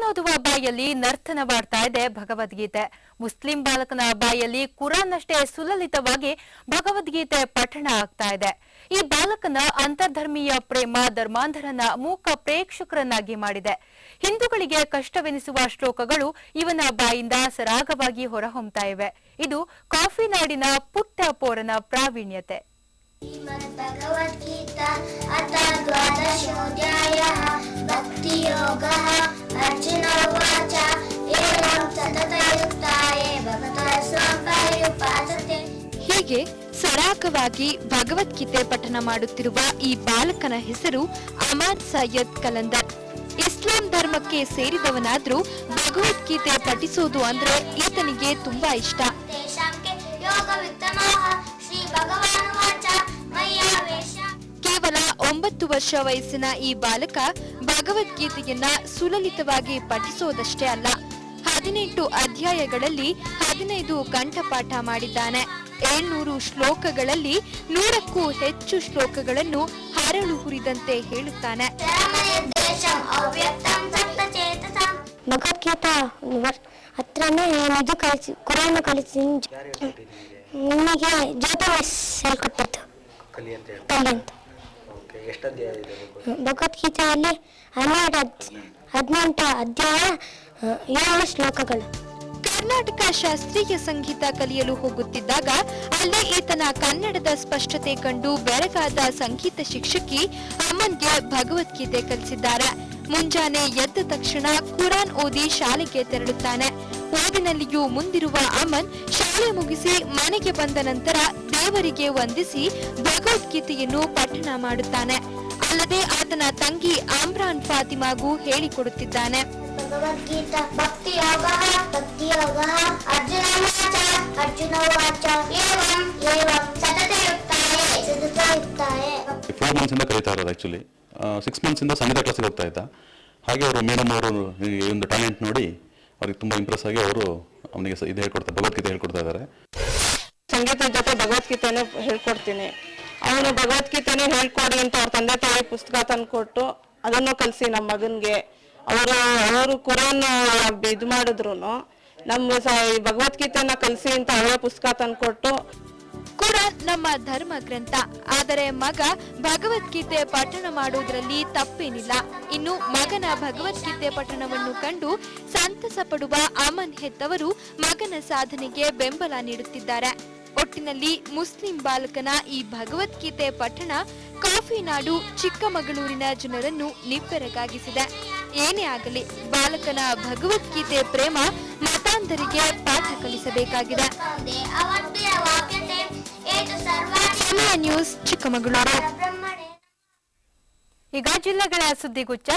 ಕುರಾನ್ ಓದುವ ಬಾಯಲ್ಲಿ ನರ್ತನವಾಡ್ತಾ ಇದೆ ಭಗವದ್ಗೀತೆ. ಮುಸ್ಲಿಂ ಬಾಲಕನ ಬಾಯಲ್ಲಿ ಕುರಾನ್ ಅಷ್ಟೇ ಸುಲಲಿತವಾಗಿ ಭಗವದ್ಗೀತೆ ಪಠಣ ಆಗ್ತಾ ಇದೆ. ಈ ಬಾಲಕನ ಅಂತರ್ಧರ್ಮೀಯ ಪ್ರೇಮ ಧರ್ಮಾಂಧರನ್ನ ಮೂಕ ಪ್ರೇಕ್ಷಕರನ್ನಾಗಿ ಮಾಡಿದೆ. ಹಿಂದೂಗಳಿಗೆ ಕಷ್ಟವೆನಿಸುವ ಶ್ಲೋಕಗಳು ಇವನ ಬಾಯಿಂದ ಸರಾಗವಾಗಿ ಹೊರಹೊಮ್ಮತಾ ಇವೆ. ಇದು ಕಾಫಿ ನಾಡಿನ ಪುಟ್ಟ ಪೋರನ ಪ್ರಾವೀಣ್ಯತೆ. भगवद्गीता अथ द्वादशोऽध्यायः भक्तियोगः अर्जुन उवाच एवं सततयुक्ताये भगवतः स्वपर्युपासते। ಹೀಗೆ ಸರಾಗವಾಗಿ ಭಗವದ್ಗೀತೆ ಪಠನ ಮಾಡುತ್ತಿರುವ ಈ ಬಾಲಕನ ಹೆಸರು ಅಮಾನ್ ಸೈಯದ್ ಕಲಂದರ್. ಇಸ್ಲಾಂ ಧರ್ಮಕ್ಕೆ ಸೇರಿದವನಾದ್ರೂ ಭಗವದ್ಗೀತೆ ಪಠಿಸೋದು ಅಂದ್ರೆ ಈತನಿಗೆ ತುಂಬಾ ಇಷ್ಟ. ಕೇವಲ 9 ವರ್ಷ ವಯಸ್ಸಿನ ಈ ಬಾಲಕ ಭಗವದ್ಗೀತೆಯನ್ನ ಸುಲಲಿತವಾಗಿ ಪಠಿಸೋದಷ್ಟೇ ಅಲ್ಲ, 18 ಅಧ್ಯಾಯಗಳಲ್ಲಿ 15 ಕಂಠಪಾಠ ಮಾಡಿದ್ದಾನೆ. 700 ಶ್ಲೋಕಗಳಲ್ಲಿ 100ಕ್ಕೂ ಹೆಚ್ಚು ಶ್ಲೋಕಗಳನ್ನು ಹರಳು ಹುರಿದಂತೆ ಹೇಳುತ್ತಾನೆ. ಭಗವದ್ಗೀತಾ ಹತ್ರನೇ ಇದು ಕಲಿಸಿ ಕುರಾನ್ ಕಲಿಸಿ ನಿಮಗೆ ಜ್ಯೋತಿಸ್ ಹೇಳ್ಕೊಟ್ಟದ್ದು ಕಲಿ ಅಂತ. ಭಗವದ್ಗೀತೆಯಲ್ಲಿ 18 ಅಧ್ಯಾಯ 7 ಶ್ಲೋಕಗಳು. ಕರ್ನಾಟಕ ಶಾಸ್ತ್ರೀಯ ಸಂಗೀತ ಕಲಿಯಲು ಹೋಗುತ್ತಿದ್ದಾಗ ಅಲ್ಲಿ ಈತನ ಕನ್ನಡದ ಸ್ಪಷ್ಟತೆ ಕಂಡು ಬೆರಗಾದ ಸಂಗೀತ ಶಿಕ್ಷಕಿ ಅಮನ್ಗೆ ಭಗವದ್ಗೀತೆ ಕಲಿಸಿದ್ದಾರೆ. ಮುಂಜಾನೆ ಎದ್ದ ತಕ್ಷಣ ಕುರಾನ್ ಓದಿ ಶಾಲೆಗೆ ತೆರಳುತ್ತಾನೆ. ಓದಿನಲ್ಲಿಯೂ ಮುಂದಿರುವ ಅಮನ್ ಶಾಲೆ ಮುಗಿಸಿ ಮನೆಗೆ ಬಂದ ನಂತರ ದೇವರಿಗೆ ವಂದಿಸಿ ಭಗವದ್ಗೀತೆಯನ್ನು ಪಠಣ ಮಾಡುತ್ತಾನೆ. ಅಲ್ಲದೆ ಆತನ ತಂಗಿ ಆಮ್ರಾನ್ ಫಾತಿಮಾಗೂ ಹೇಳಿಕೊಡುತ್ತಿದ್ದಾನೆ. ಭಗವದ್ಗೀತಾ ಭಕ್ತಿಯೋಗಃ ಅರ್ಜುನ ಉವಾಚ ಏವಂ ಸತತಯುಕ್ತಾಯೇ 4 ಮಂತ್ಸ್ ಇಂದ ಕಲಿತಾ ಇರೋದು. ಆಕ್ಚುಲಿ 6 ಮಂತ್ಸ್ ಇಂದ ಸಂಗೀತ ಕ್ಲಾಸಿಗೆ ಹೋಗ್ತಾ ಇದ್ದ. ಹಾಗೆ ಅವರು ಮೇಡಮ್ ಅವರು ಈ ಒಂದು ಟ್ಯಾಲೆಂಟ್ ನೋಡಿ ಅವ್ರಿಗೆ ತುಂಬಾ ಇಂಪ್ರೆಸ್ ಆಗಿ ಅವರು ಅವನಿಗೆ ಇದು ಹೇಳ್ಕೊಡ್ತಾರೆ, ಭಗವದ್ಗೀತೆ ಹೇಳ್ಕೊಡ್ತಾ ಇದ್ದಾರೆ. ಸಂಗೀತದ ಜೊತೆ ಭಗವದ್ಗೀತೆನೂ ಹೇಳ್ಕೊಡ್ತೀನಿ. ಅವನು ಭಗವದ್ಗೀತೆನೇ ಹೇಳ್ಕೊಡಿ ಅಂತ ಅವ್ರ ತಂದೆ ತಾಯಿ ಪುಸ್ತಕ ತಂದ್ಕೊಟ್ಟು ಅದನ್ನು ಕಲಿಸಿ ನಮ್ಮ ಮಗನ್ಗೆ. ಅವರು ಕುರಾನ್ ಇದು ಮಾಡಿದ್ರು ನಮ್ಮ ಭಗವದ್ಗೀತೆನ ಕಲಿಸಿ ಅಂತ ಅವರೇ ಪುಸ್ತಕ ತಂದ್ಕೊಟ್ಟು. ಕುರಾನ್ ನಮ್ಮ ಧರ್ಮ ಗ್ರಂಥ, ಆದರೆ ಮಗ ಭಗವದ್ಗೀತೆ ಪಠಣ ಮಾಡುವುದರಲ್ಲಿ ತಪ್ಪೇನಿಲ್ಲ. ಇನ್ನು ಮಗನ ಭಗವದ್ಗೀತೆ ಪಠಣವನ್ನು ಕಂಡು ಸಂತಸ ಪಡುವ ಅಮನ್ ಹೆತ್ತವರು ಮಗನ ಸಾಧನೆಗೆ ಬೆಂಬಲ ನೀಡುತ್ತಿದ್ದಾರೆ. ಒಟ್ಟಿನಲ್ಲಿ ಮುಸ್ಲಿಂ ಬಾಲಕನ ಈ ಭಗವದ್ಗೀತೆ ಪಠಣ ಕಾಫಿ ನಾಡು ಚಿಕ್ಕಮಗಳೂರಿನ ಜನರನ್ನು ನಿಬ್ಬೆರಗಾಗಿಸಿದೆ. ಏನೇ ಆಗಲಿ ಬಾಲಕನ ಭಗವದ್ಗೀತೆ ಪ್ರೇಮ ಮತಾಂಧರಿಗೆ ಪಾಠ ಕಲಿಸಬೇಕಾಗಿದೆ. ನ್ಯೂಸ್ ಚಿಕ್ಕಮಗಳೂರು. ಈಗ ಜಿಲ್ಲೆಗಳ ಸುದ್ದಿಗುಚ್ಚ.